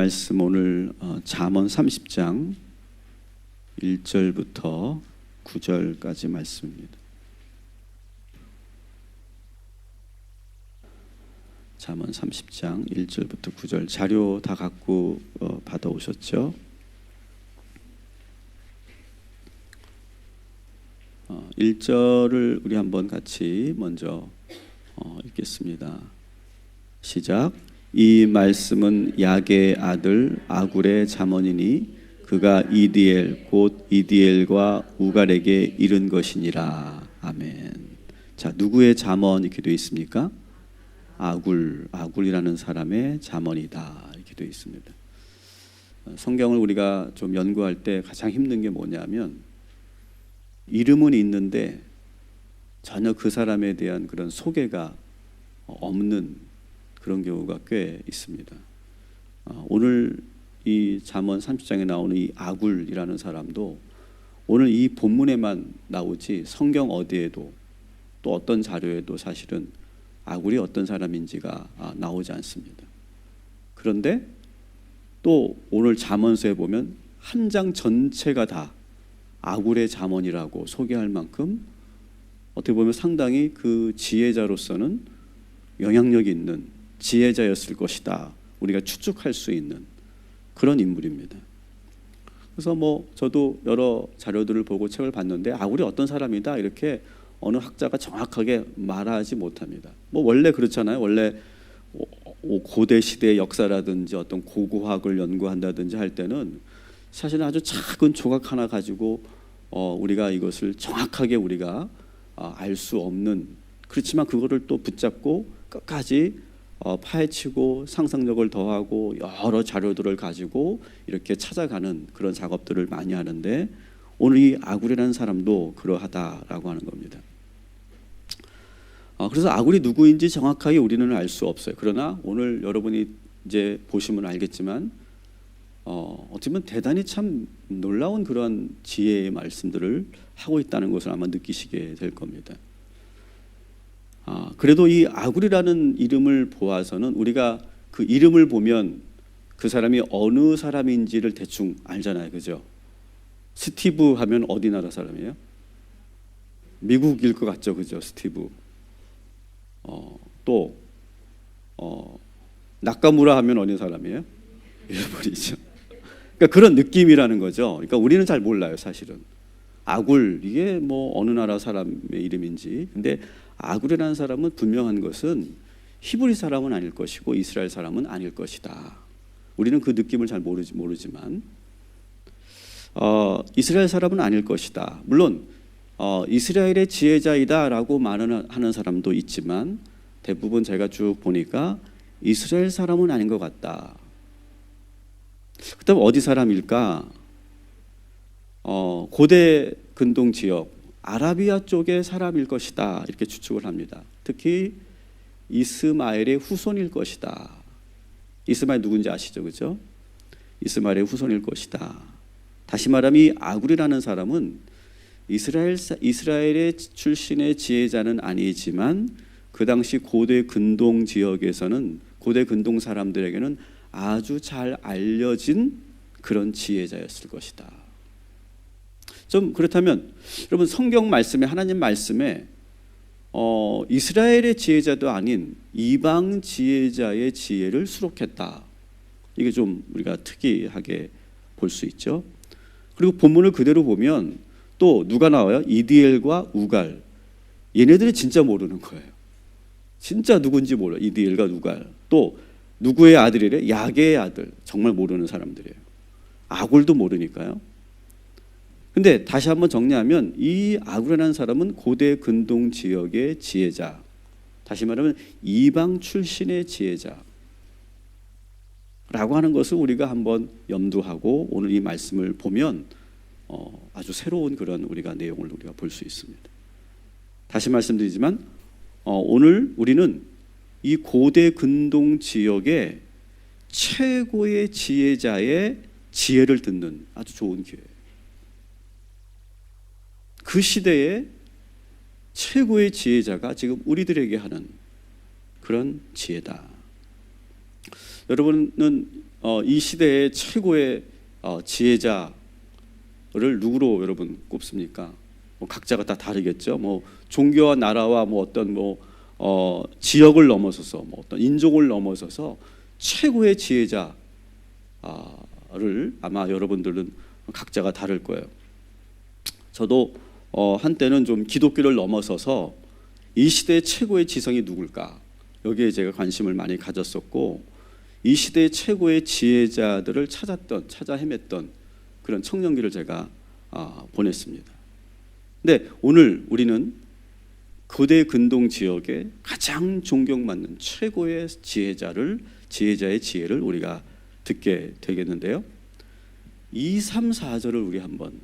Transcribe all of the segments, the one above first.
말씀 오늘 잠언 30장 1절부터 9절까지 말씀입니다. 잠언 30장 1절부터 9절 자료 다 갖고 받아오셨죠? 1절을 우리 한번 같이 먼저 읽겠습니다. 시작. 이 말씀은 야게의 아들 아굴의 잠언이니 그가 이디엘 곧 이디엘과 우갈에게 이른 것이니라. 아멘. 자, 누구의 잠언 이렇게 되어 있습니까? 아굴이라는 사람의 잠언이다 이렇게 되어 있습니다. 성경을 우리가 좀 연구할 때 가장 힘든 게 뭐냐면 이름은 있는데 전혀 그 사람에 대한 그런 소개가 없는 그런 경우가 꽤 있습니다. 오늘 이 잠언 30장에 나오는 이 아굴이라는 사람도 오늘 이 본문에만 나오지 성경 어디에도 또 어떤 자료에도 사실은 아굴이 어떤 사람인지가 나오지 않습니다. 그런데 또 오늘 잠언서에 보면 한 장 전체가 다 아굴의 잠언이라고 소개할 만큼 어떻게 보면 상당히 그 지혜자로서는 영향력이 있는 지혜자였을 것이다 우리가 추측할 수 있는 그런 인물입니다. 그래서 저도 여러 자료들을 보고 책을 봤는데 아굴이 어떤 사람이다 이렇게 어느 학자가 정확하게 말하지 못합니다. 원래 그렇잖아요. 원래 고대 시대의 역사라든지 어떤 고고학을 연구한다든지 할 때는 사실은 아주 작은 조각 하나 가지고 우리가 이것을 정확하게 우리가 알 수 없는, 그렇지만 그거를 또 붙잡고 끝까지 파헤치고 상상력을 더하고 여러 자료들을 가지고 이렇게 찾아가는 그런 작업들을 많이 하는데 오늘 이 아굴이라는 사람도 그러하다라고 하는 겁니다. 그래서 아굴이 누구인지 정확하게 우리는 알 수 없어요. 그러나 오늘 여러분이 이제 보시면 알겠지만 어떻게 보면 대단히 참 놀라운 그런 지혜의 말씀들을 하고 있다는 것을 아마 느끼시게 될 겁니다. 그래도 이 아굴이라는 이름을 보아서는 우리가 그 이름을 보면 그 사람이 어느 사람인지를 대충 알잖아요. 그죠? 스티브 하면 어디 나라 사람이에요? 미국일 것 같죠. 그죠? 스티브. 또 나카무라 하면 어느 사람이에요? 일본이죠. 그러니까 그런 느낌이라는 거죠. 그러니까 우리는 잘 몰라요, 사실은. 아굴 이게 어느 나라 사람의 이름인지. 근데 아굴이라는 사람은 분명한 것은 히브리 사람은 아닐 것이고 이스라엘 사람은 아닐 것이다. 우리는 그 느낌을 잘 모르지만 이스라엘 사람은 아닐 것이다. 물론 이스라엘의 지혜자이다라고 말하는 사람도 있지만 대부분 제가 쭉 보니까 이스라엘 사람은 아닌 것 같다. 그다음 어디 사람일까? 고대 근동 지역 아라비아 쪽의 사람일 것이다 이렇게 추측을 합니다. 특히 이스마엘의 후손일 것이다. 이스마엘 누군지 아시죠? 그죠? 이스마엘의 후손일 것이다. 다시 말하면 이 아굴이라는 사람은 이스라엘의 출신의 지혜자는 아니지만 그 당시 고대 근동 지역에서는 고대 근동 사람들에게는 아주 잘 알려진 그런 지혜자였을 것이다. 좀 그렇다면 여러분 성경 말씀에 하나님 말씀에 이스라엘의 지혜자도 아닌 이방 지혜자의 지혜를 수록했다. 이게 좀 우리가 특이하게 볼 수 있죠. 그리고 본문을 그대로 보면 또 누가 나와요? 이디엘과 우갈. 얘네들이 진짜 모르는 거예요. 진짜 누군지 몰라요. 이디엘과 우갈. 또 누구의 아들이래? 야게의 아들. 정말 모르는 사람들이에요. 아굴도 모르니까요. 근데 다시 한번 정리하면 이 아굴이라는 사람은 고대 근동 지역의 지혜자. 다시 말하면 이방 출신의 지혜자. 라고 하는 것을 우리가 한번 염두하고 오늘 이 말씀을 보면 아주 새로운 그런 우리가 내용을 우리가 볼 수 있습니다. 다시 말씀드리지만 오늘 우리는 이 고대 근동 지역의 최고의 지혜자의 지혜를 듣는 아주 좋은 기회예요. 그 시대의 최고의 지혜자가 지금 우리들에게 하는 그런 지혜다. 여러분은 이 시대의 최고의 지혜자를 누구로 여러분 꼽습니까? 뭐 각자가 다 다르겠죠. 뭐 종교와 나라와 뭐 어떤 지역을 넘어서서 뭐 어떤 인종을 넘어서서 최고의 지혜자를 아마 여러분들은 각자가 다를 거예요. 저도 한때는 좀 기독교를 넘어서서 이 시대의 최고의 지성이 누굴까? 여기에 제가 관심을 많이 가졌었고, 이 시대의 최고의 지혜자들을 찾아 헤맸던 그런 청년기를 제가 보냈습니다. 근데 오늘 우리는 고대 근동 지역에 가장 존경받는 최고의 지혜자의 지혜를 우리가 듣게 되겠는데요. 2, 3, 4절을 우리 한번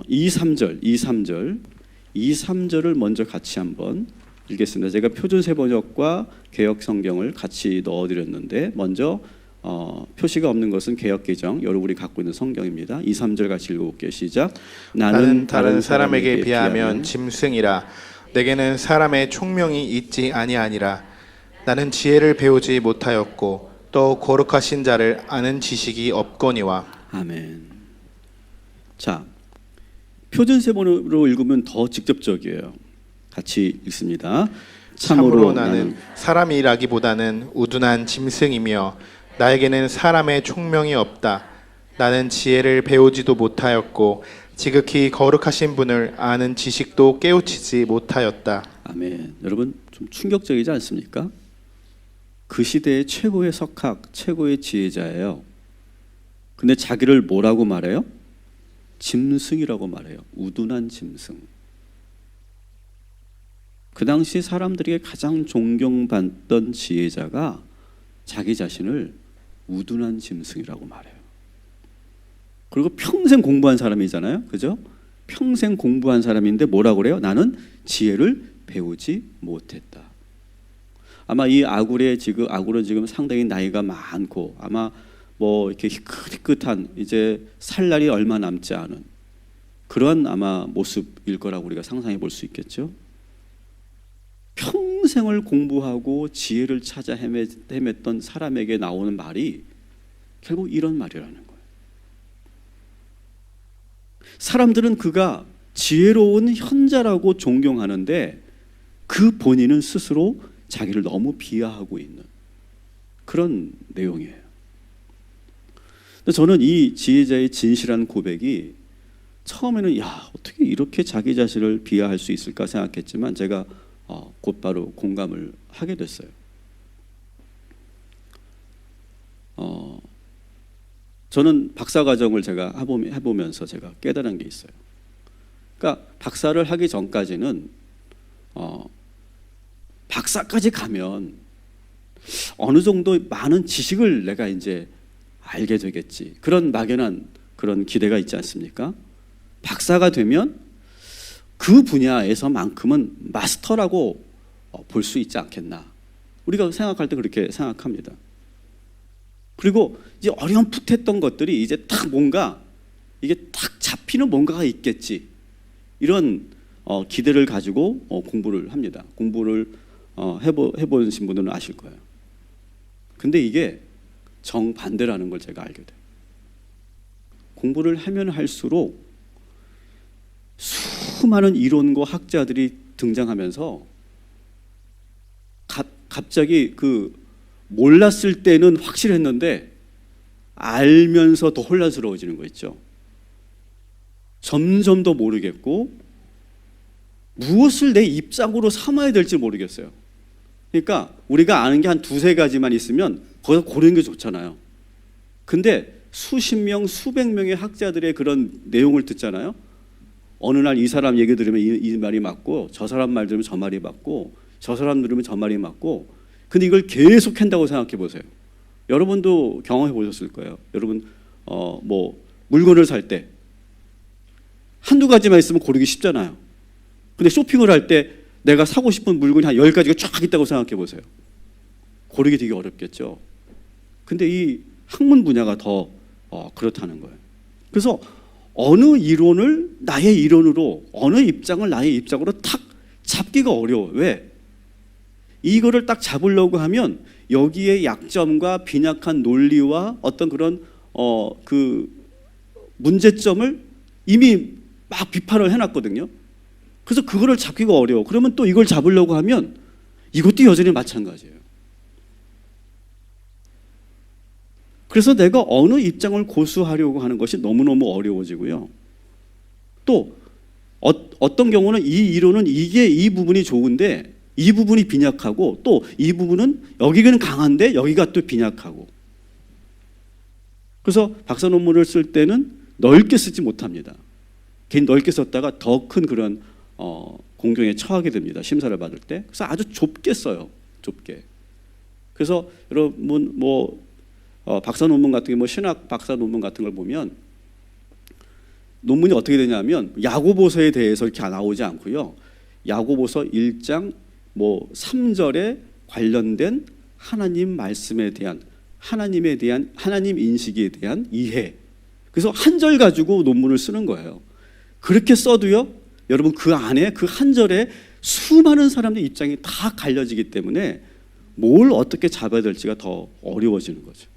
2, 3절을 먼저 같이 한번 읽겠습니다. 제가 표준세 번역과 개역 성경을 같이 넣어드렸는데, 먼저 표시가 없는 것은 개역 개정, 여러분 우리 갖고 있는 성경입니다. 2, 3절 같이 읽어볼게요. 시작. 나는 다른 사람에게 비하면 짐승이라. 내게는 사람의 총명이 있지 아니하니라. 나는 지혜를 배우지 못하였고 또 거룩하신 자를 아는 지식이 없거니와. 아멘. 자, 표준세 번역으로 읽으면 더 직접적이에요. 같이 읽습니다. 참으로 나는 사람이라기보다는 우둔한 짐승이며 나에게는 사람의 총명이 없다. 나는 지혜를 배우지도 못하였고 지극히 거룩하신 분을 아는 지식도 깨우치지 못하였다. 아멘. 여러분 좀 충격적이지 않습니까? 그 시대의 최고의 석학, 최고의 지혜자예요. 근데 자기를 뭐라고 말해요? 짐승이라고 말해요. 우둔한 짐승. 그 당시 사람들에게 가장 존경받던 지혜자가 자기 자신을 우둔한 짐승이라고 말해요. 그리고 평생 공부한 사람이잖아요. 그죠? 평생 공부한 사람인데 뭐라고 그래요? 나는 지혜를 배우지 못했다. 아마 이 아굴은 지금 상당히 나이가 많고 아마 뭐 이렇게 희끗희끗한 이제 살 날이 얼마 남지 않은 그런 아마 모습일 거라고 우리가 상상해 볼 수 있겠죠. 평생을 공부하고 지혜를 찾아 헤맸던 사람에게 나오는 말이 결국 이런 말이라는 거예요. 사람들은 그가 지혜로운 현자라고 존경하는데 그 본인은 스스로 자기를 너무 비하하고 있는 그런 내용이에요. 저는 이 지혜자의 진실한 고백이 처음에는 어떻게 이렇게 자기 자신을 비하할 수 있을까 생각했지만 제가 곧바로 공감을 하게 됐어요. 저는 박사 과정을 제가 해보면서 제가 깨달은 게 있어요. 그러니까 박사를 하기 전까지는 박사까지 가면 어느 정도 많은 지식을 내가 이제 알게 되겠지. 그런 막연한 그런 기대가 있지 않습니까? 박사가 되면 그 분야에서만큼은 마스터라고 볼 수 있지 않겠나. 우리가 생각할 때 그렇게 생각합니다. 그리고 이제 어렴풋했던 것들이 이제 딱 뭔가 이게 딱 잡히는 뭔가가 있겠지. 이런 기대를 가지고 공부를 합니다. 공부를 해보신 분들은 아실 거예요. 근데 이게 정반대라는 걸 제가 알게 돼요. 공부를 하면 할수록 수많은 이론과 학자들이 등장하면서 갑자기 몰랐을 때는 확실했는데 알면서 더 혼란스러워지는 거 있죠. 점점 더 모르겠고 무엇을 내 입장으로 삼아야 될지 모르겠어요. 그러니까 우리가 아는 게 한 두세 가지만 있으면 거기서 고르는 게 좋잖아요. 근데 수십 명, 수백 명의 학자들의 그런 내용을 듣잖아요. 어느 날 이 사람 얘기 들으면 이 말이 맞고 저 사람 말 들으면 저 말이 맞고 저 사람 들으면 저 말이 맞고, 근데 이걸 계속 한다고 생각해 보세요. 여러분도 경험해 보셨을 거예요. 여러분 뭐 물건을 살 때 한두 가지만 있으면 고르기 쉽잖아요. 근데 쇼핑을 할 때 내가 사고 싶은 물건이 한 10가지가 쫙 있다고 생각해 보세요. 고르기 되게 어렵겠죠. 근데 이 학문 분야가 더 그렇다는 거예요. 그래서 어느 이론을 나의 이론으로, 어느 입장을 나의 입장으로 탁 잡기가 어려워. 왜? 이거를 딱 잡으려고 하면 여기에 약점과 빈약한 논리와 어떤 그런 그 문제점을 이미 막 비판을 해놨거든요. 그래서 그거를 잡기가 어려워. 그러면 또 이걸 잡으려고 하면 이것도 여전히 마찬가지예요. 그래서 내가 어느 입장을 고수하려고 하는 것이 너무너무 어려워지고요. 또 어떤 경우는 이 이론은 이 부분이 좋은데 이 부분이 빈약하고 또 이 부분은 여기는 강한데 여기가 또 빈약하고. 그래서 박사 논문을 쓸 때는 넓게 쓰지 못합니다. 괜히 넓게 썼다가 더 큰 그런 공경에 처하게 됩니다. 심사를 받을 때. 그래서 아주 좁게 써요. 좁게. 그래서 여러분 박사 논문 같은 게 신학 박사 논문 같은 걸 보면 논문이 어떻게 되냐면 야고보서에 대해서 이렇게 나오지 않고요. 야고보서 1장 3절에 관련된 하나님 말씀에 대한 하나님에 대한 하나님 인식에 대한 이해. 그래서 한 절 가지고 논문을 쓰는 거예요. 그렇게 써도요. 여러분 그 안에 그 한 절에 수많은 사람들의 입장이 다 갈려지기 때문에 뭘 어떻게 잡아야 될지가 더 어려워지는 거죠.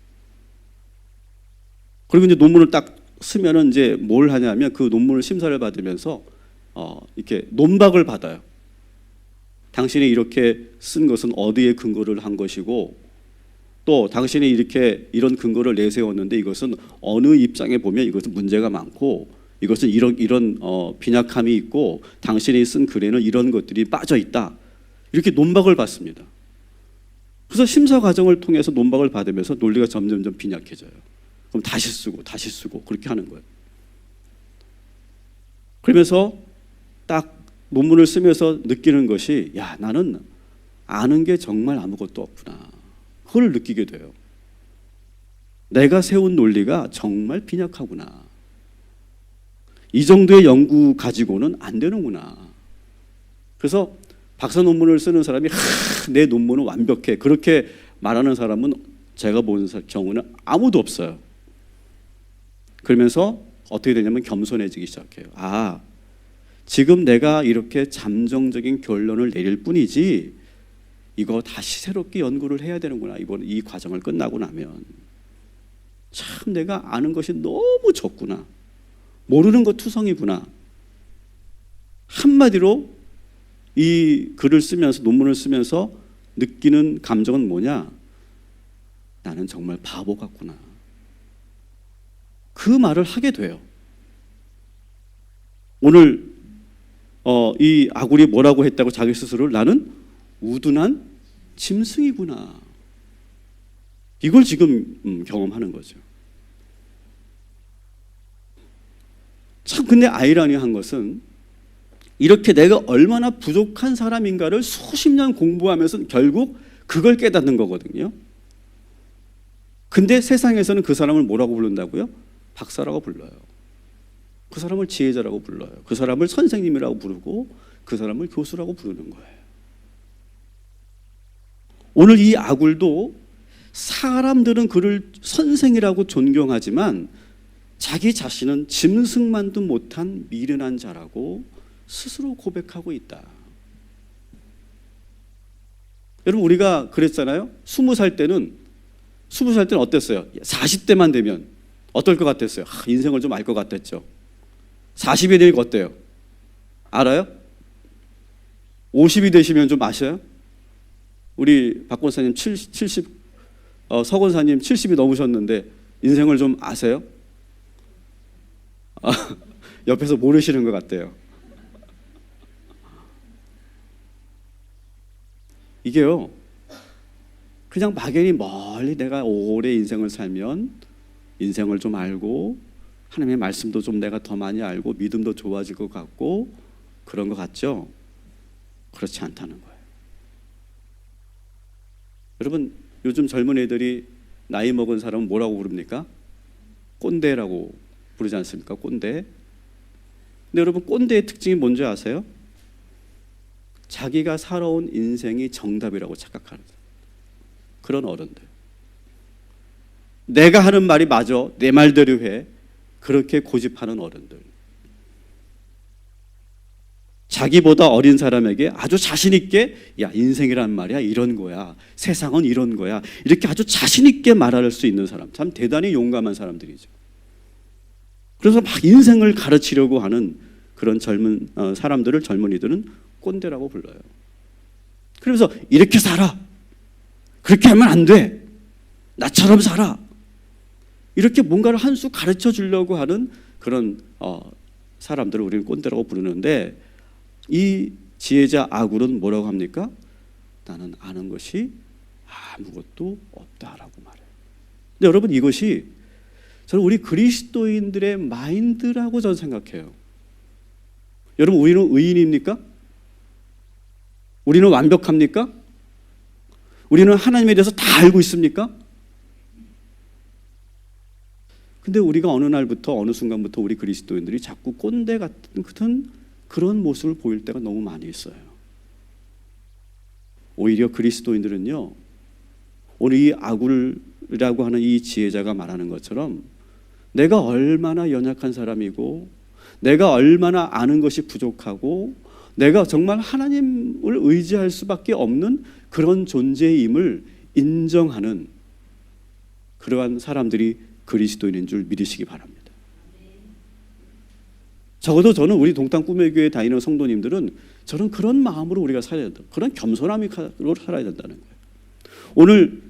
그리고 이제 논문을 딱 쓰면은 이제 뭘 하냐면 그 논문을 심사를 받으면서 이렇게 논박을 받아요. 당신이 이렇게 쓴 것은 어디에 근거를 한 것이고 또 당신이 이런 근거를 내세웠는데 이것은 어느 입장에 보면 이것은 문제가 많고 이것은 이런 빈약함이 있고 당신이 쓴 글에는 이런 것들이 빠져 있다. 이렇게 논박을 받습니다. 그래서 심사 과정을 통해서 논박을 받으면서 논리가 점점점 빈약해져요. 그럼 다시 쓰고 그렇게 하는 거예요. 그러면서 딱 논문을 쓰면서 느끼는 것이 나는 아는 게 정말 아무것도 없구나. 그걸 느끼게 돼요. 내가 세운 논리가 정말 빈약하구나. 이 정도의 연구 가지고는 안 되는구나. 그래서 박사 논문을 쓰는 사람이 내 논문은 완벽해. 그렇게 말하는 사람은 제가 본 경우는 아무도 없어요. 그러면서 어떻게 되냐면 겸손해지기 시작해요. 지금 내가 이렇게 잠정적인 결론을 내릴 뿐이지 이거 다시 새롭게 연구를 해야 되는구나. 이 과정을 끝나고 나면 참 내가 아는 것이 너무 적구나. 모르는 것 투성이구나. 한마디로 이 글을 쓰면서 논문을 쓰면서 느끼는 감정은 뭐냐? 나는 정말 바보 같구나. 그 말을 하게 돼요. 오늘 이 아굴이 뭐라고 했다고 자기 스스로를 나는 우둔한 짐승이구나. 이걸 지금 경험하는 거죠. 참 근데 아이러니한 것은 이렇게 내가 얼마나 부족한 사람인가를 수십 년 공부하면서 결국 그걸 깨닫는 거거든요. 근데 세상에서는 그 사람을 뭐라고 부른다고요? 박사라고 불러요. 그 사람을 지혜자라고 불러요. 그 사람을 선생님이라고 부르고 그 사람을 교수라고 부르는 거예요. 오늘 이 아굴도 사람들은 그를 선생이라고 존경하지만 자기 자신은 짐승만도 못한 미련한 자라고 스스로 고백하고 있다. 여러분 우리가 그랬잖아요. 20살 때는 어땠어요? 40대만 되면 어떨 것 같았어요? 인생을 좀 알 것 같았죠. 40이 되니까 어때요? 알아요? 50이 되시면 좀 아셔요? 우리 박 권사님 70, 서 권사님 70이 넘으셨는데 인생을 좀 아세요? 옆에서 모르시는 것 같아요. 이게요, 그냥 막연히 멀리 내가 오래 인생을 살면 인생을 좀 알고 하나님의 말씀도 좀 내가 더 많이 알고 믿음도 좋아질 것 같고 그런 것 같죠? 그렇지 않다는 거예요. 여러분 요즘 젊은 애들이 나이 먹은 사람은 뭐라고 부릅니까? 꼰대라고 부르지 않습니까? 꼰대. 근데 여러분 꼰대의 특징이 뭔지 아세요? 자기가 살아온 인생이 정답이라고 착각하는 그런 어른들. 내가 하는 말이 맞아. 내 말대로 해. 그렇게 고집하는 어른들. 자기보다 어린 사람에게 아주 자신 있게 야, 인생이란 말이야 이런 거야, 세상은 이런 거야, 이렇게 아주 자신 있게 말할 수 있는 사람, 참 대단히 용감한 사람들이죠. 그래서 막 인생을 가르치려고 하는 그런 젊은 사람들을 젊은이들은 꼰대라고 불러요. 그러면서 이렇게 살아, 그렇게 하면 안 돼, 나처럼 살아, 이렇게 뭔가를 한 수 가르쳐 주려고 하는 그런 사람들을 우리는 꼰대라고 부르는데, 이 지혜자 아굴은 뭐라고 합니까? 나는 아는 것이 아무것도 없다라고 말해요. 근데 여러분, 이것이 저는 우리 그리스도인들의 마인드라고 저는 생각해요. 여러분, 우리는 의인입니까? 우리는 완벽합니까? 우리는 하나님에 대해서 다 알고 있습니까? 근데 우리가 어느 날부터 어느 순간부터 우리 그리스도인들이 자꾸 꼰대 같은 그런 모습을 보일 때가 너무 많이 있어요. 오히려 그리스도인들은요, 오늘 이 아굴이라고 하는 이 지혜자가 말하는 것처럼 내가 얼마나 연약한 사람이고, 내가 얼마나 아는 것이 부족하고, 내가 정말 하나님을 의지할 수밖에 없는 그런 존재임을 인정하는 그러한 사람들이 그리스도인인 줄 믿으시기 바랍니다. 적어도 저는 우리 동탄 꿈의 교회 다니는 성도님들은 저는 그런 마음으로 우리가 살아야 된다, 그런 겸손함으로 살아야 된다는 거예요. 오늘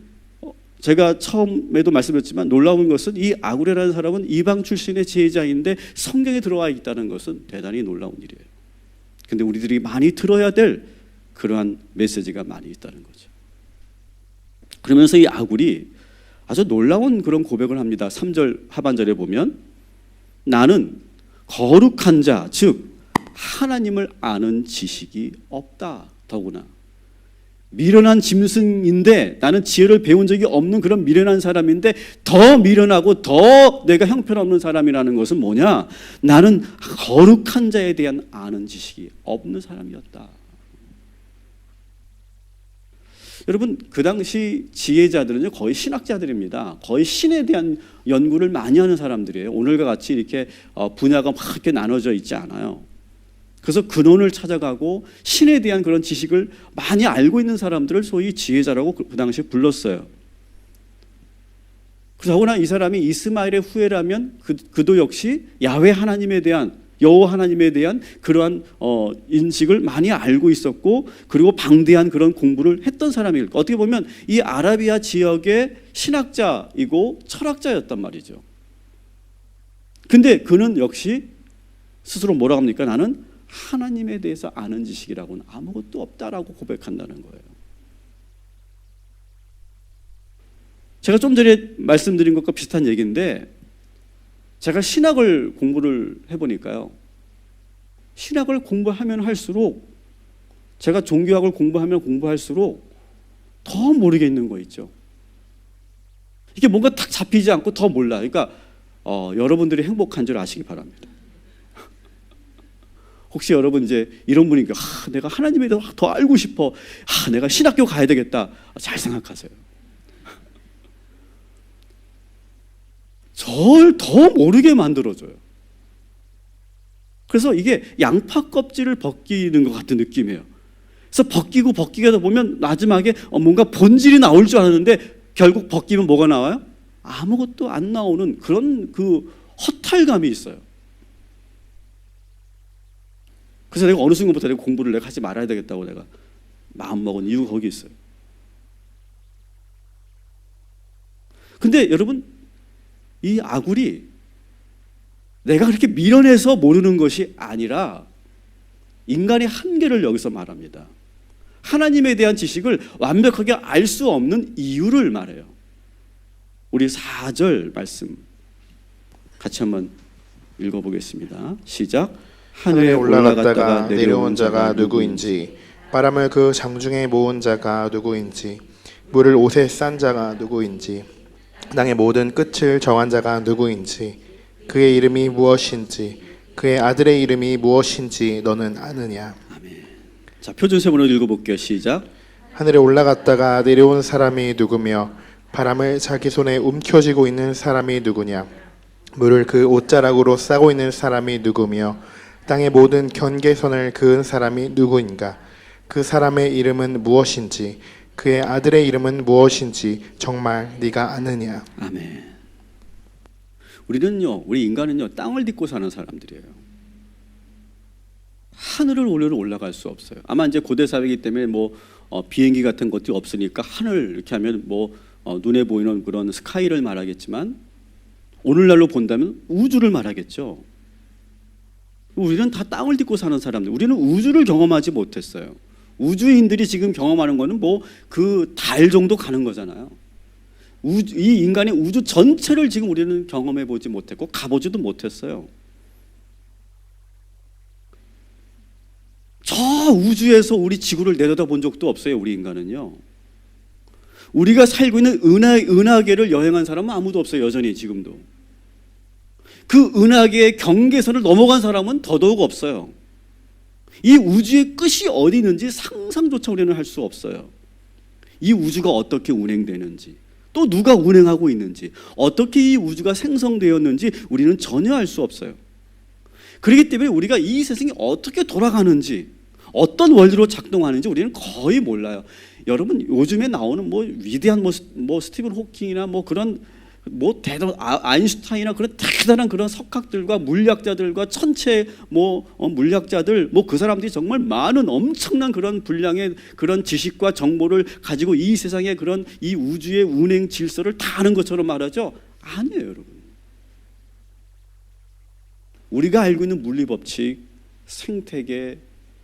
제가 처음에도 말씀드렸지만 놀라운 것은 이 아굴레라는 사람은 이방 출신의 지혜자인데 성경에 들어와 있다는 것은 대단히 놀라운 일이에요. 근데 우리들이 많이 들어야 될 그러한 메시지가 많이 있다는 거죠. 그러면서 이 아굴이 아주 놀라운 그런 고백을 합니다. 3절 하반절에 보면 나는 거룩한 자, 즉 하나님을 아는 지식이 없다. 더구나 미련한 짐승인데, 나는 지혜를 배운 적이 없는 그런 미련한 사람인데 더 미련하고 더 내가 형편없는 사람이라는 것은 뭐냐? 나는 거룩한 자에 대한 아는 지식이 없는 사람이었다. 여러분, 그 당시 지혜자들은요 거의 신학자들입니다. 거의 신에 대한 연구를 많이 하는 사람들이에요. 오늘과 같이 이렇게 분야가 막 이렇게 나눠져 있지 않아요. 그래서 근원을 찾아가고 신에 대한 그런 지식을 많이 알고 있는 사람들을 소위 지혜자라고 그 당시에 불렀어요. 그러나 이 사람이 이스마엘의 후예라면 그도 역시 야훼 하나님에 대한, 여호와 하나님에 대한 그러한 인식을 많이 알고 있었고, 그리고 방대한 그런 공부를 했던 사람이니까 어떻게 보면 이 아라비아 지역의 신학자이고 철학자였단 말이죠. 근데 그는 역시 스스로 뭐라고 합니까? 나는 하나님에 대해서 아는 지식이라고는 아무것도 없다라고 고백한다는 거예요. 제가 좀 전에 말씀드린 것과 비슷한 얘기인데, 제가 신학을 공부를 해보니까요, 신학을 공부하면 할수록, 제가 종교학을 공부하면 공부할수록 더 모르겠는 거 있죠. 이게 뭔가 딱 잡히지 않고 더 몰라. 그러니까 여러분들이 행복한 줄 아시기 바랍니다. 혹시 여러분 이제 이런 분이니까 내가 하나님에 대해서 더 알고 싶어, 내가 신학교 가야 되겠다, 잘 생각하세요. 절 더 모르게 만들어줘요. 그래서 이게 양파 껍질을 벗기는 것 같은 느낌이에요. 그래서 벗기다 보면 마지막에 뭔가 본질이 나올 줄 알았는데 결국 벗기면 뭐가 나와요? 아무것도 안 나오는 그런 그 허탈감이 있어요. 그래서 내가 어느 순간부터 내가 공부를 내가 하지 말아야 되겠다고 내가 마음먹은 이유가 거기 있어요. 근데 여러분, 이 아굴이 내가 그렇게 미련해서 모르는 것이 아니라 인간의 한계를 여기서 말합니다. 하나님에 대한 지식을 완벽하게 알 수 없는 이유를 말해요. 우리 4절 말씀 같이 한번 읽어보겠습니다. 시작. 하늘에 올라갔다가 내려온 자가 누구인지, 바람을 그 장중에 모은 자가 누구인지, 물을 옷에 싼 자가 누구인지, 땅의 모든 끝을 정한 자가 누구인지, 그의 이름이 무엇인지, 그의 아들의 이름이 무엇인지 너는 아느냐. 아멘. 자, 표준세번호 읽어볼게요. 시작. 하늘에 올라갔다가 내려온 사람이 누구며, 바람을 자기 손에 움켜쥐고 있는 사람이 누구냐. 물을 그 옷자락으로 싸고 있는 사람이 누구며, 땅의 모든 경계선을 그은 사람이 누구인가? 그 사람의 이름은 무엇인지, 그의 아들의 이름은 무엇인지 정말 네가 아느냐? 아멘. 우리 인간은요, 땅을 딛고 사는 사람들이에요. 하늘을 올라갈 수 없어요. 아마 이제 고대 사회이기 때문에 비행기 같은 것들이 없으니까 하늘 이렇게 하면 눈에 보이는 그런 스카이를 말하겠지만, 오늘날로 본다면 우주를 말하겠죠. 우리는 다 땅을 딛고 사는 사람들. 우리는 우주를 경험하지 못했어요. 우주인들이 지금 경험하는 거는 그 달 정도 가는 거잖아요. 이 인간의 우주 전체를 지금 우리는 경험해 보지 못했고 가보지도 못했어요. 저 우주에서 우리 지구를 내려다본 적도 없어요. 우리 인간은요. 우리가 살고 있는 은하계를 여행한 사람은 아무도 없어요. 여전히 지금도. 그 은하계의 경계선을 넘어간 사람은 더더욱 없어요. 이 우주의 끝이 어디 있는지 상상조차 우리는 할 수 없어요. 이 우주가 어떻게 운행되는지, 또 누가 운행하고 있는지, 어떻게 이 우주가 생성되었는지 우리는 전혀 알 수 없어요. 그렇기 때문에 우리가 이 세상이 어떻게 돌아가는지, 어떤 원리로 작동하는지 우리는 거의 몰라요. 여러분, 요즘에 나오는 위대한 스티븐 호킹이나 그런 아인슈타인이나 그런 대단한 그런 석학들과 물리학자들과 천체 물리학자들 그 사람들이 정말 많은 엄청난 그런 분량의 그런 지식과 정보를 가지고 이 세상의 그런 이 우주의 운행 질서를 다 아는 것처럼 말하죠. 아니에요, 여러분. 우리가 알고 있는 물리 법칙, 생태계,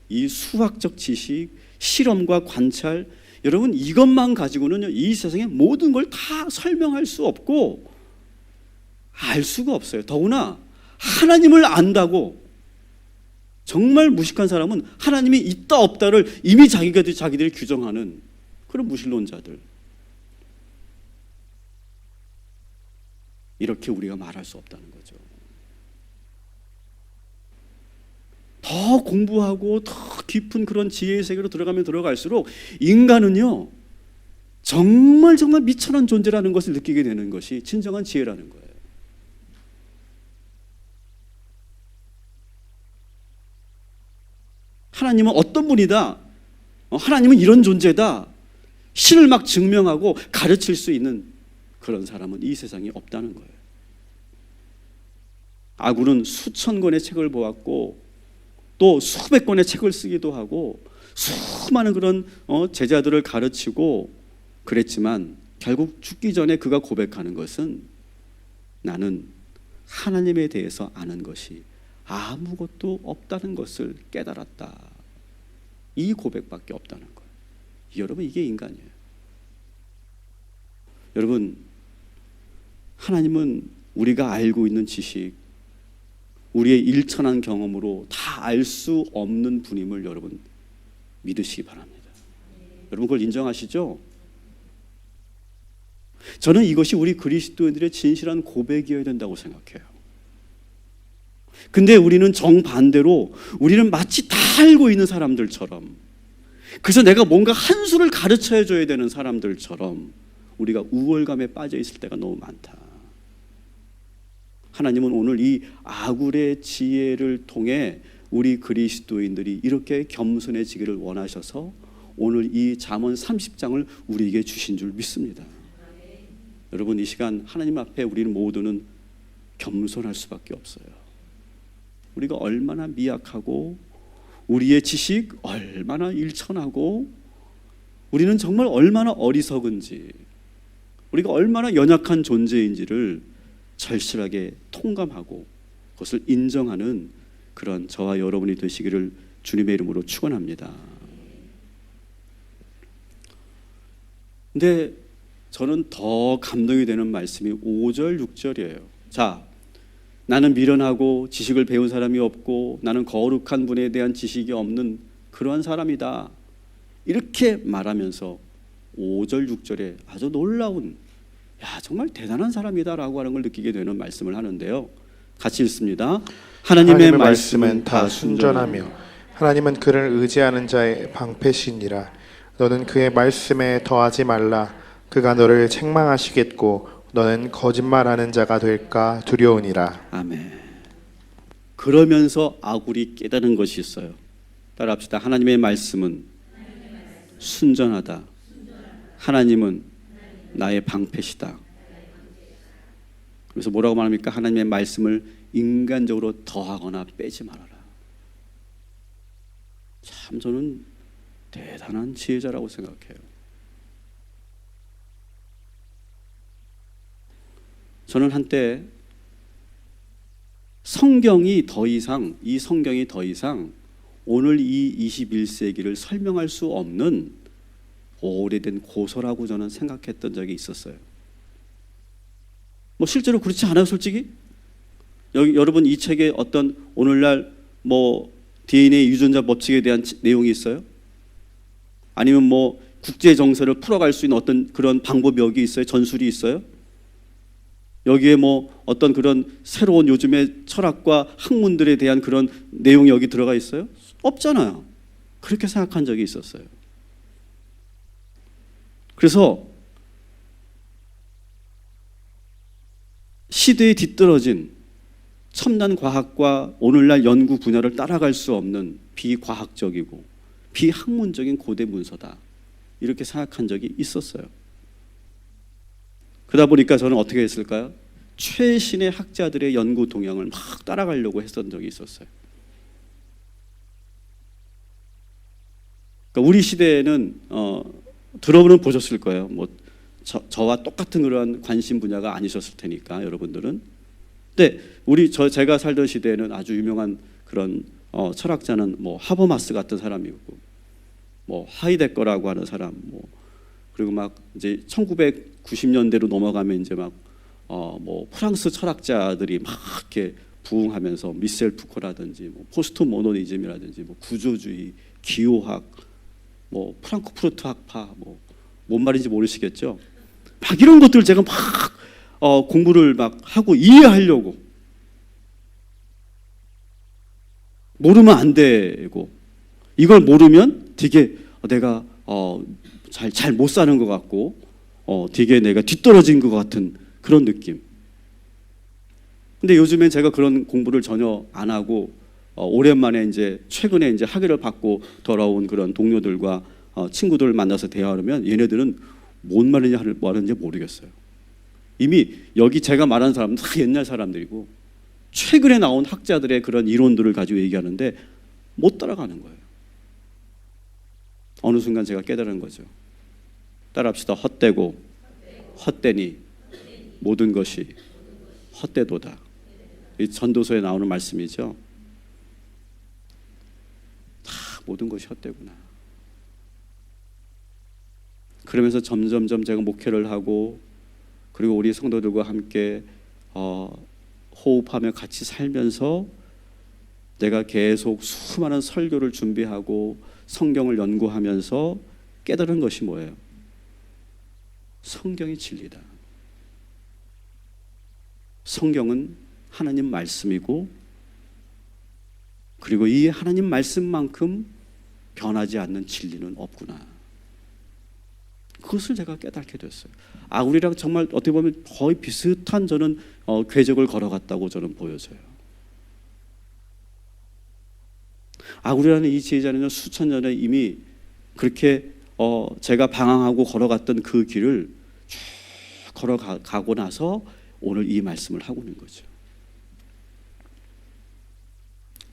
이 수학적 지식, 실험과 관찰, 여러분 이것만 가지고는 이 세상의 모든 걸 다 설명할 수 없고 알 수가 없어요. 더구나 하나님을 안다고 정말 무식한 사람은 하나님이 있다 없다를 이미 자기들이 규정하는 그런 무신론자들. 이렇게 우리가 말할 수 없다는 거죠. 더 공부하고 더 깊은 그런 지혜의 세계로 들어갈수록 인간은요, 정말 미천한 존재라는 것을 느끼게 되는 것이 진정한 지혜라는 거예요. 하나님은 어떤 분이다, 하나님은 이런 존재다, 신을 막 증명하고 가르칠 수 있는 그런 사람은 이 세상에 없다는 거예요. 아굴은 수천 권의 책을 보았고 또 수백 권의 책을 쓰기도 하고 수많은 그런 제자들을 가르치고 그랬지만 결국 죽기 전에 그가 고백하는 것은 나는 하나님에 대해서 아는 것이 아무것도 없다는 것을 깨달았다. 이 고백밖에 없다는 거예요. 여러분, 이게 인간이에요. 여러분, 하나님은 우리가 알고 있는 지식, 우리의 일천한 경험으로 다 알 수 없는 분임을 여러분 믿으시기 바랍니다. 여러분 그걸 인정하시죠? 저는 이것이 우리 그리스도인들의 진실한 고백이어야 된다고 생각해요. 근데 우리는 정반대로 우리는 마치 다 알고 있는 사람들처럼, 그래서 내가 뭔가 한 수를 가르쳐야 줘야 되는 사람들처럼 우리가 우월감에 빠져 있을 때가 너무 많다. 하나님은 오늘 이 아굴의 지혜를 통해 우리 그리스도인들이 이렇게 겸손해지기를 원하셔서 오늘 이 잠언 30장을 우리에게 주신 줄 믿습니다. 여러분, 이 시간 하나님 앞에 우리는 모두는 겸손할 수밖에 없어요. 우리가 얼마나 미약하고 우리의 지식 얼마나 일천하고 우리는 정말 얼마나 어리석은지, 우리가 얼마나 연약한 존재인지를 절실하게 통감하고 그것을 인정하는 그런 저와 여러분이 되시기를 주님의 이름으로 축원합니다. 근데 저는 더 감동이 되는 말씀이 5절 6절이에요. 자, 나는 미련하고 지식을 배운 사람이 없고 나는 거룩한 분에 대한 지식이 없는 그러한 사람이다. 이렇게 말하면서 5절 6절에 아주 놀라운, 정말 대단한 사람이다라고 하는 걸 느끼게 되는 말씀을 하는데요. 같이 읽습니다. 하나님의 말씀은 다 순전하며 하나님은 그를 의지하는 자의 방패시니라. 너는 그의 말씀에 더하지 말라. 그가 너를 책망하시겠고 너는 거짓말하는 자가 될까 두려우니라. 아멘. 그러면서 아굴이 깨달은 것이 있어요. 따라합시다. 하나님의 말씀은 순전하다. 하나님은 나의 방패시다. 그래서 뭐라고 말합니까? 하나님의 말씀을 인간적으로 더하거나 빼지 말아라. 참 저는 대단한 지혜자라고 생각해요. 저는 한때 성경이 더 이상 오늘 이 21세기를 설명할 수 없는 오래된 고서라고 저는 생각했던 적이 있었어요. 뭐 실제로 그렇지 않아요, 솔직히? 여러분 이 책에 어떤 오늘날 뭐 DNA 유전자 법칙에 대한 내용이 있어요? 아니면 뭐 국제 정세를 풀어갈 수 있는 어떤 그런 방법이 여기 있어요? 전술이 있어요? 여기에 뭐 어떤 그런 새로운 요즘의 철학과 학문들에 대한 그런 내용이 여기 들어가 있어요? 없잖아요. 그렇게 생각한 적이 있었어요. 그래서 시대에 뒤떨어진 첨단 과학과 오늘날 연구 분야를 따라갈 수 없는 비과학적이고 비학문적인 고대 문서다. 이렇게 생각한 적이 있었어요. 그러다 보니까 저는 어떻게 했을까요? 최신의 학자들의 연구 동향을 막 따라가려고 했던 적이 있었어요. 그러니까 우리 시대에는 들어보면 보셨을 거예요. 뭐 저와 똑같은 그런 관심 분야가 아니셨을 테니까 여러분들은. 근데 제가 살던 시대에는 아주 유명한 그런 철학자는 뭐 하버마스 같은 사람이었고, 뭐 하이데거라고 하는 사람, 뭐 그리고 막 이제 1990년대로 넘어가면 이제 막 뭐 프랑스 철학자들이 막 이렇게 부흥하면서 미셀 푸코라든지 뭐 포스트 모더니즘이라든지 뭐 구조주의, 기호학, 뭐 프랑크푸르트 학파, 뭐 뭔 말인지 모르시겠죠? 막 이런 것들을 제가 막 공부를 막 하고 이해하려고, 모르면 안 되고, 이걸 모르면 되게 내가 잘 못 사는 것 같고 되게 내가 뒤떨어진 것 같은 그런 느낌. 근데 요즘엔 제가 그런 공부를 전혀 안 하고 오랜만에 이제 최근에 이제 학위를 받고 돌아온 그런 동료들과 친구들 만나서 대화하면 얘네들은 뭔 말하는지 모르겠어요. 이미 여기 제가 말하는 사람은 다 옛날 사람들이고 최근에 나온 학자들의 그런 이론들을 가지고 얘기하는데 못 따라가는 거예요. 어느 순간 제가 깨달은 거죠. 따라합시다. 헛되고 헛되니 모든 것이 헛되도다. 이 전도서에 나오는 말씀이죠. 다 모든 것이 헛되구나. 그러면서 점점점 제가 목회를 하고, 그리고 우리 성도들과 함께 호흡하며 같이 살면서 내가 계속 수많은 설교를 준비하고 성경을 연구하면서 깨달은 것이 뭐예요? 성경이 진리다. 성경은 하나님 말씀이고, 그리고 이 하나님 말씀만큼 변하지 않는 진리는 없구나. 그것을 제가 깨닫게 됐어요. 아굴이랑 정말 어떻게 보면 거의 비슷한 저는 궤적을 걸어갔다고 저는 보여져요. 아굴이라는 이 지혜자는 수천 년에 이미 그렇게 제가 방황하고 걸어갔던 그 길을 쭉 걸어가고 나서 오늘 이 말씀을 하고 있는 거죠.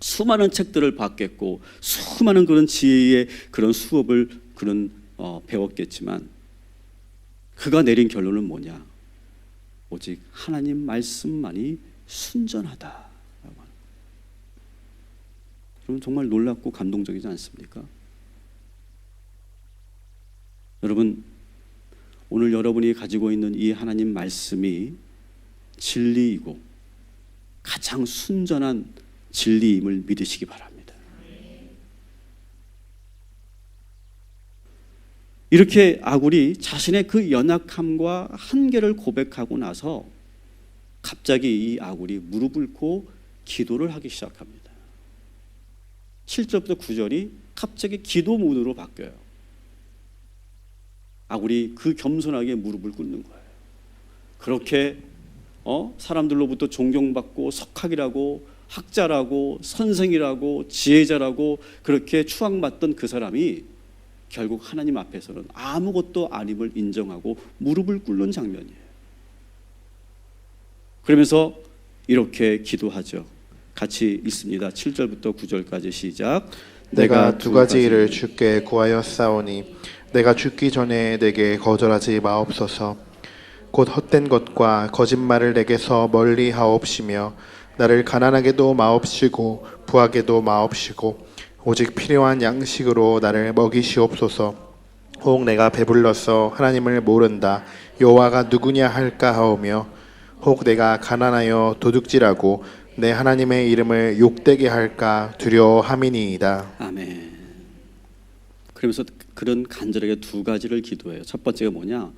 수많은 책들을 봤겠고 수많은 그런 지혜의 그런 수업을 배웠겠지만 그가 내린 결론은 뭐냐? 오직 하나님 말씀만이 순전하다. 그러면 정말 놀랍고 감동적이지 않습니까? 여러분, 오늘 여러분이 가지고 있는 이 하나님 말씀이 진리이고 가장 순전한 진리임을 믿으시기 바랍니다. 이렇게 아굴이 자신의 그 연약함과 한계를 고백하고 나서 갑자기 이 아굴이 무릎을 꿇고 기도를 하기 시작합니다. 7절부터 9절이 갑자기 기도 문으로 바뀌어요. 아굴이 그 겸손하게 무릎을 꿇는 거예요. 그렇게 사람들로부터 존경받고 석학이라고 학자라고 선생이라고 지혜자라고 그렇게 추앙받던 그 사람이 결국 하나님 앞에서는 아무것도 아님을 인정하고 무릎을 꿇는 장면이에요. 그러면서 이렇게 기도하죠. 같이 읽습니다. 7절부터 9절까지 시작. 내가 두 가지 일을 주께 구하였사오니 내가 죽기 전에 내게 거절하지 마옵소서. 곧 헛된 것과 거짓말을 내게서 멀리 하옵시며 나를 가난하게도 마옵시고 부하게도 마옵시고 오직 필요한 양식으로 나를 먹이시옵소서. 혹 내가 배불러서 하나님을 모른다 여호와가 누구냐 할까 하오며 혹 내가 가난하여 도둑질하고 내 하나님의 이름을 욕되게 할까 두려워함이니이다. 아멘. 그러면서 그런 간절하게 두 가지를 기도해요. 첫 번째가 뭐냐?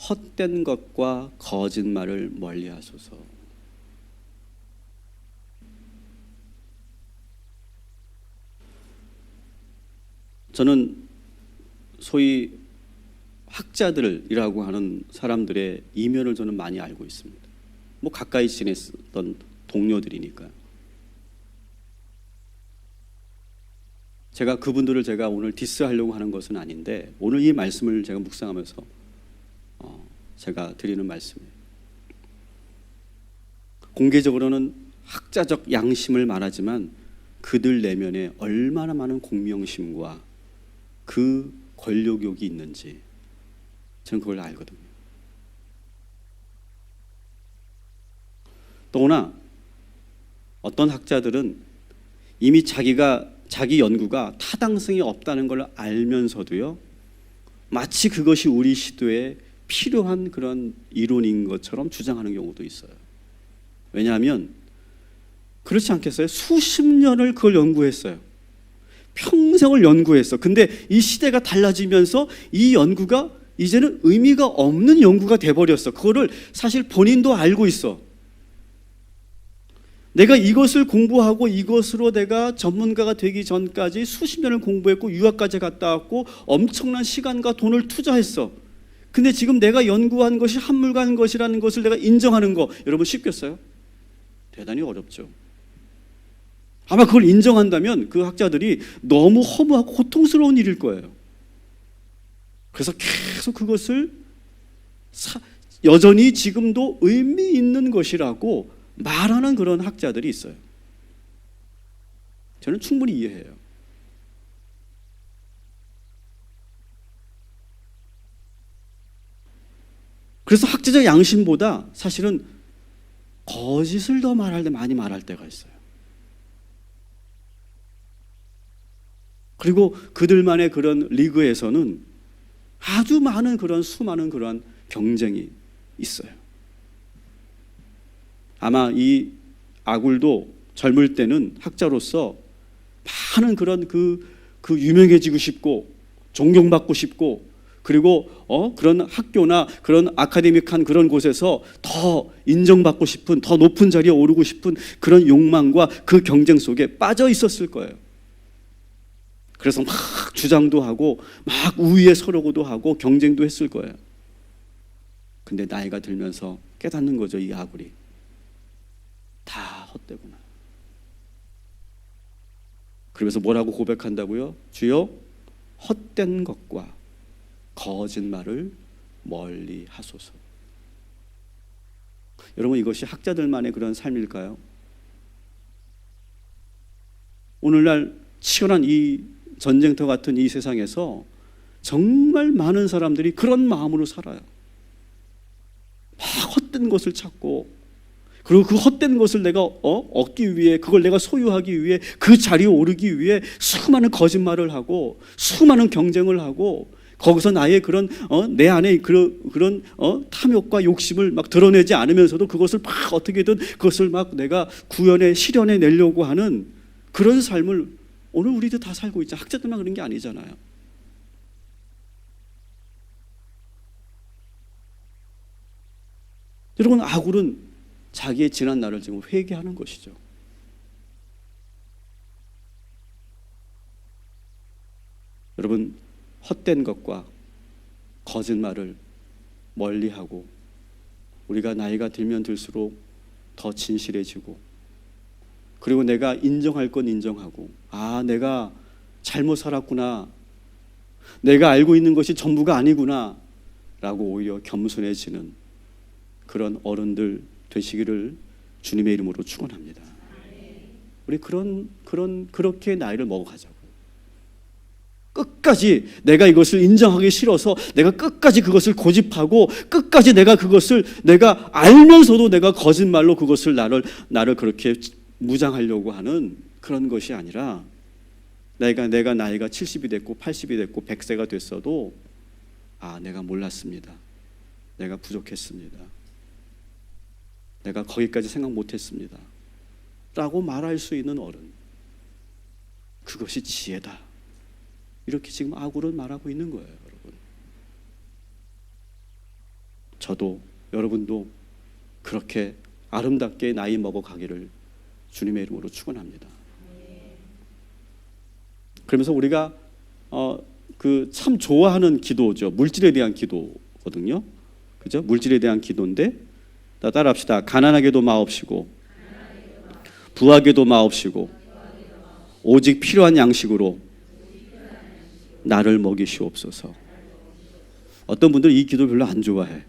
헛된 것과 거짓말을 멀리하소서. 저는 소위 학자들이라고 하는 사람들의 이면을 저는 많이 알고 있습니다. 뭐 가까이 지냈던 동료들이니까요. 제가 그분들을 제가 오늘 디스하려고 하는 것은 아닌데 오늘 이 말씀을 제가 묵상하면서 제가 드리는 말씀이에요. 공개적으로는 학자적 양심을 말하지만 그들 내면에 얼마나 많은 공명심과 그 권력욕이 있는지 저는 그걸 알거든요. 또나 어떤 학자들은 이미 자기 연구가 타당성이 없다는 걸 알면서도요, 마치 그것이 우리 시대에 필요한 그런 이론인 것처럼 주장하는 경우도 있어요. 왜냐하면 그렇지 않겠어요? 수십 년을 그걸 연구했어요. 평생을 연구했어. 근데 이 시대가 달라지면서 이 연구가 이제는 의미가 없는 연구가 돼버렸어. 그거를 사실 본인도 알고 있어. 내가 이것을 공부하고 이것으로 내가 전문가가 되기 전까지 수십 년을 공부했고 유학까지 갔다 왔고 엄청난 시간과 돈을 투자했어. 근데 지금 내가 연구한 것이 한물간 것이라는 것을 내가 인정하는 거, 여러분 쉽겠어요? 대단히 어렵죠. 아마 그걸 인정한다면 그 학자들이 너무 허무하고 고통스러운 일일 거예요. 그래서 계속 그것을 여전히 지금도 의미 있는 것이라고 말하는 그런 학자들이 있어요. 저는 충분히 이해해요. 그래서 학자적 양심보다 사실은 거짓을 더 많이 말할 때가 있어요. 그리고 그들만의 그런 리그에서는 아주 많은 그런 수많은 그런 경쟁이 있어요. 아마 이 아굴도 젊을 때는 학자로서 많은 그런 그 유명해지고 싶고 존경받고 싶고 그리고 그런 학교나 그런 아카데믹한 그런 곳에서 더 인정받고 싶은 더 높은 자리에 오르고 싶은 그런 욕망과 그 경쟁 속에 빠져 있었을 거예요. 그래서 막 주장도 하고 막 우위에 서려고도 하고 경쟁도 했을 거예요. 근데 나이가 들면서 깨닫는 거죠. 이 아굴이 다 헛되구나. 그러면서 뭐라고 고백한다고요? 주여, 헛된 것과 거짓말을 멀리 하소서. 여러분, 이것이 학자들만의 그런 삶일까요? 오늘날 치열한 이 전쟁터 같은 이 세상에서 정말 많은 사람들이 그런 마음으로 살아요. 막 헛된 것을 찾고 그리고 그 헛된 것을 내가 얻기 위해 그걸 내가 소유하기 위해 그 자리에 오르기 위해 수많은 거짓말을 하고 수많은 경쟁을 하고 거기서 나의 그런 내 안에 그런 탐욕과 욕심을 막 드러내지 않으면서도 그것을 막 어떻게든 그것을 막 내가 구현해 실현해 내려고 하는 그런 삶을 오늘 우리도 다 살고 있죠. 학자들만 그런 게 아니잖아요. 여러분, 아굴은 자기의 지난 날을 지금 회개하는 것이죠. 여러분, 헛된 것과 거짓말을 멀리하고 우리가 나이가 들면 들수록 더 진실해지고 그리고 내가 인정할 건 인정하고, 아, 내가 잘못 살았구나, 내가 알고 있는 것이 전부가 아니구나 라고 오히려 겸손해지는 그런 어른들 되시기를 주님의 이름으로 축원합니다. 우리 그렇게 나이를 먹어가자고. 끝까지 내가 이것을 인정하기 싫어서 내가 끝까지 그것을 고집하고, 끝까지 내가 그것을 내가 알면서도 내가 거짓말로 그것을 나를 그렇게 무장하려고 하는 그런 것이 아니라, 내가 나이가 70이 됐고 80이 됐고 100세가 됐어도, 아, 내가 몰랐습니다, 내가 부족했습니다, 내가 거기까지 생각 못했습니다 라고 말할 수 있는 어른, 그것이 지혜다. 이렇게 지금 아굴은 말하고 있는 거예요, 여러분. 저도 여러분도 그렇게 아름답게 나이 먹어가기를 주님의 이름으로 축원합니다. 그러면서 우리가 그 참 좋아하는 기도죠. 물질에 대한 기도거든요. 그죠? 물질에 대한 기도인데, 따라합시다. 가난하게도 마옵시고 부하게도 마옵시고 오직 필요한 양식으로 나를 먹이시옵소서. 어떤 분들은 이 기도 별로 안 좋아해.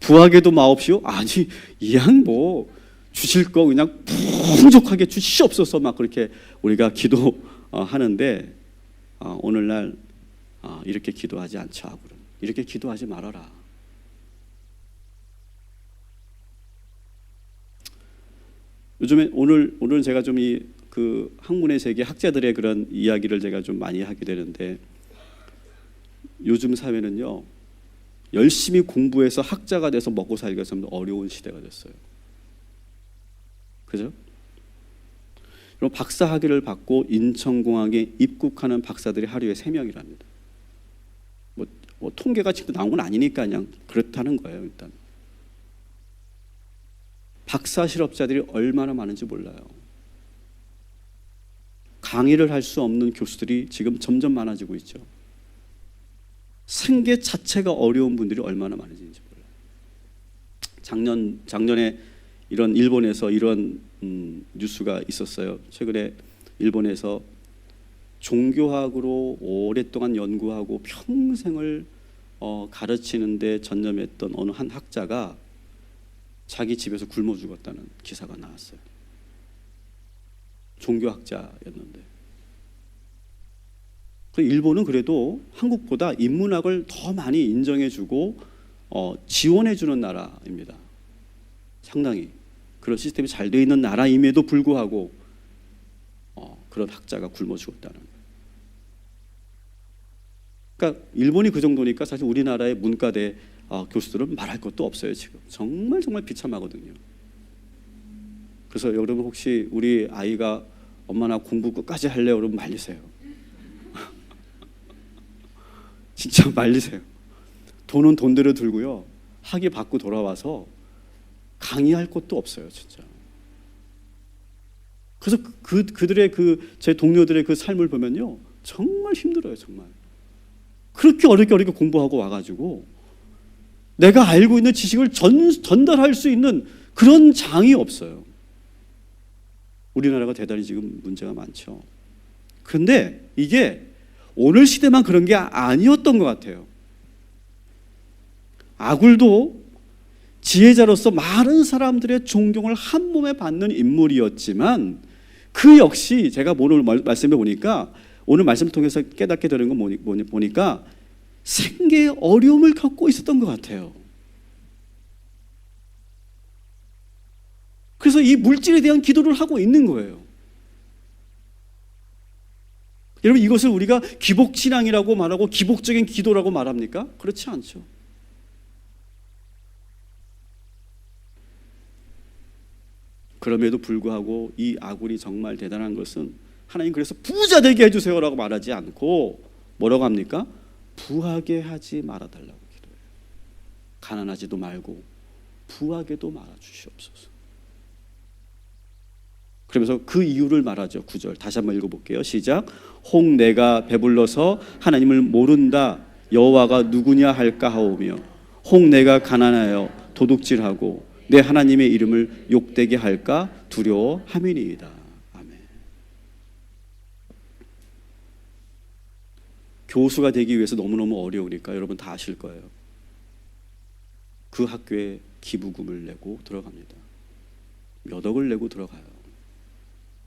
부하게도 마옵시오? 아니, 이 양 뭐 주실 거 그냥 풍족하게 주시옵소서, 막 그렇게 우리가 기도하는데, 오늘날 이렇게 기도하지 않자. 이렇게 기도하지 말아라. 요즘에 오늘 제가 좀 그 학문의 세계 학자들의 그런 이야기를 제가 좀 많이 하게 되는데, 요즘 사회는요, 열심히 공부해서 학자가 돼서 먹고 살기가 좀 어려운 시대가 됐어요. 그죠? 그럼 박사 학위를 받고 인천공항에 입국하는 박사들이 하루에 3명이랍니다. 뭐 통계가 지금 나온 건 아니니까 그냥 그렇다는 거예요. 일단 박사 실업자들이 얼마나 많은지 몰라요. 강의를 할 수 없는 교수들이 지금 점점 많아지고 있죠. 생계 자체가 어려운 분들이 얼마나 많은지 몰라요. 작년에 일본에서 이런 뉴스가 있었어요. 최근에 일본에서 종교학으로 오랫동안 연구하고 평생을 가르치는데 전념했던 어느 한 학자가 자기 집에서 굶어 죽었다는 기사가 나왔어요. 종교학자였는데. 일본은 그래도 한국보다 인문학을 더 많이 인정해주고 지원해주는 나라입니다. 상당히 그런 시스템이 잘 되어 있는 나라임에도 불구하고 그런 학자가 굶어 죽었다는 거예요. 그러니까 일본이 그 정도니까 사실 우리나라의 문과대 교수들은 말할 것도 없어요. 지금 정말 비참하거든요. 그래서 여러분 혹시 우리 아이가 엄마 나 공부 끝까지 할래요? 여러분 말리세요. 진짜 말리세요. 돈은 돈대로 들고요, 학위 받고 돌아와서 강의할 것도 없어요, 진짜. 그래서 그들의 제 동료들의 그 삶을 보면요, 정말 힘들어요, 정말. 그렇게 어렵게 공부하고 와가지고 내가 알고 있는 지식을 전달할 수 있는 그런 장이 없어요. 우리나라가 대단히 지금 문제가 많죠. 그런데 이게 오늘 시대만 그런 게 아니었던 것 같아요. 아굴도 지혜자로서 많은 사람들의 존경을 한 몸에 받는 인물이었지만, 그 역시 제가 오늘 말씀해 보니까, 오늘 말씀을 통해서 깨닫게 되는 건 보니까 생계의 어려움을 겪고 있었던 것 같아요. 그래서 이 물질에 대한 기도를 하고 있는 거예요. 여러분, 이것을 우리가 기복신앙이라고 말하고 기복적인 기도라고 말합니까? 그렇지 않죠. 그럼에도 불구하고 이 아굴이 정말 대단한 것은, 하나님 그래서 부자 되게 해주세요라고 말하지 않고 뭐라고 합니까? 부하게 하지 말아달라고 기도해요. 가난하지도 말고 부하게도 말아주시옵소서. 그러면서 그 이유를 말하죠. 9절 다시 한번 읽어볼게요. 시작. 혹 내가 배불러서 하나님을 모른다 여호와가 누구냐 할까 하오며, 혹 내가 가난하여 도둑질하고 내 하나님의 이름을 욕되게 할까 두려워함이니이다. 아멘. 교수가 되기 위해서 너무너무 어려우니까 여러분 다 아실 거예요. 그 학교에 기부금을 내고 들어갑니다. 몇 억을 내고 들어가요.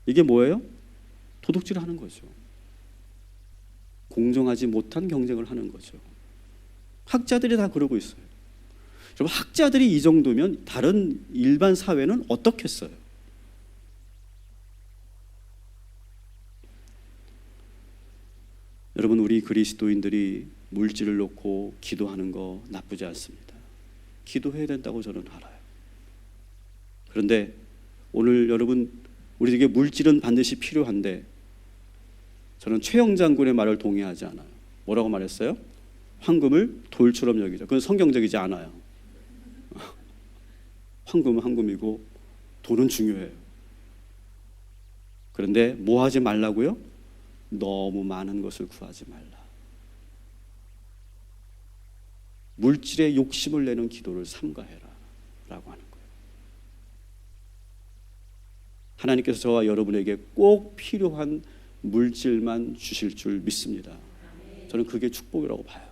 이게 뭐예요? 도둑질을 하는 거죠. 공정하지 못한 경쟁을 하는 거죠. 학자들이 다 그러고 있어요. 여러분, 학자들이 이 정도면 다른 일반 사회는 어떻겠어요? 여러분, 우리 그리스도인들이 물질을 놓고 기도하는 거 나쁘지 않습니다. 기도해야 된다고 저는 알아요. 그런데 오늘 여러분, 우리에게 물질은 반드시 필요한데 저는 최영 장군의 말을 동의하지 않아요. 뭐라고 말했어요? 황금을 돌처럼 여기자. 그건 성경적이지 않아요. 황금은 황금이고 돈은 중요해요. 그런데 뭐 하지 말라고요? 너무 많은 것을 구하지 말라. 물질에 욕심을 내는 기도를 삼가해라 라고 하는 거예요. 하나님께서 저와 여러분에게 꼭 필요한 물질만 주실 줄 믿습니다. 저는 그게 축복이라고 봐요.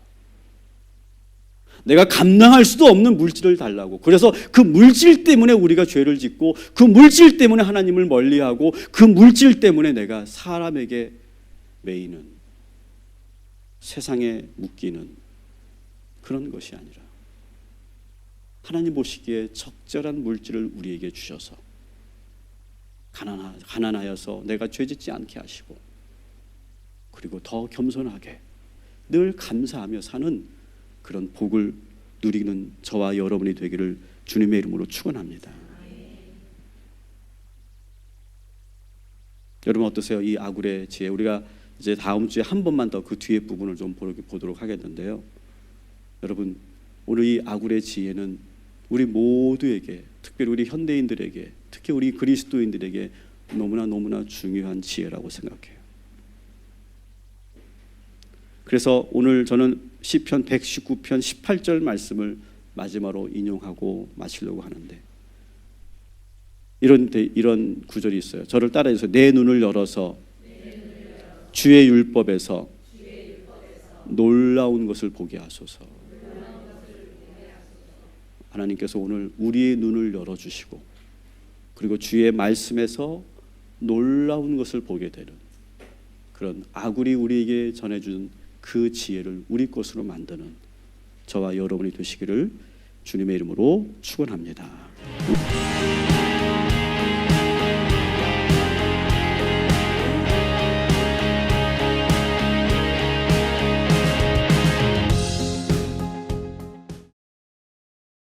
내가 감당할 수도 없는 물질을 달라고. 그래서 그 물질 때문에 우리가 죄를 짓고, 그 물질 때문에 하나님을 멀리하고, 그 물질 때문에 내가 사람에게 매이는, 세상에 묶이는 그런 것이 아니라 하나님 보시기에 적절한 물질을 우리에게 주셔서 가난하여서 내가 죄짓지 않게 하시고, 그리고 더 겸손하게 늘 감사하며 사는 그런 복을 누리는 저와 여러분이 되기를 주님의 이름으로 축원합니다. 여러분 어떠세요? 이 아굴의 지혜, 우리가 이제 다음 주에 한 번만 더 그 뒤에 부분을 좀 보도록 하겠는데요. 여러분, 오늘 이 아굴의 지혜는 우리 모두에게, 특별히 우리 현대인들에게, 특히 우리 그리스도인들에게 너무나 중요한 지혜라고 생각해요. 그래서 오늘 저는 시편 119편 18절 말씀을 마지막으로 인용하고 마치려고 하는데, 이런 구절이 있어요. 저를 따라해서 내 눈을 열어서 주의 율법에서 놀라운 것을 보게 하소서. 하나님께서 오늘 우리의 눈을 열어주시고, 그리고 주의 말씀에서 놀라운 것을 보게 되는 그런 아굴이 우리에게 전해준 그 지혜를 우리 것으로 만드는 저와 여러분이 되시기를 주님의 이름으로 축원합니다.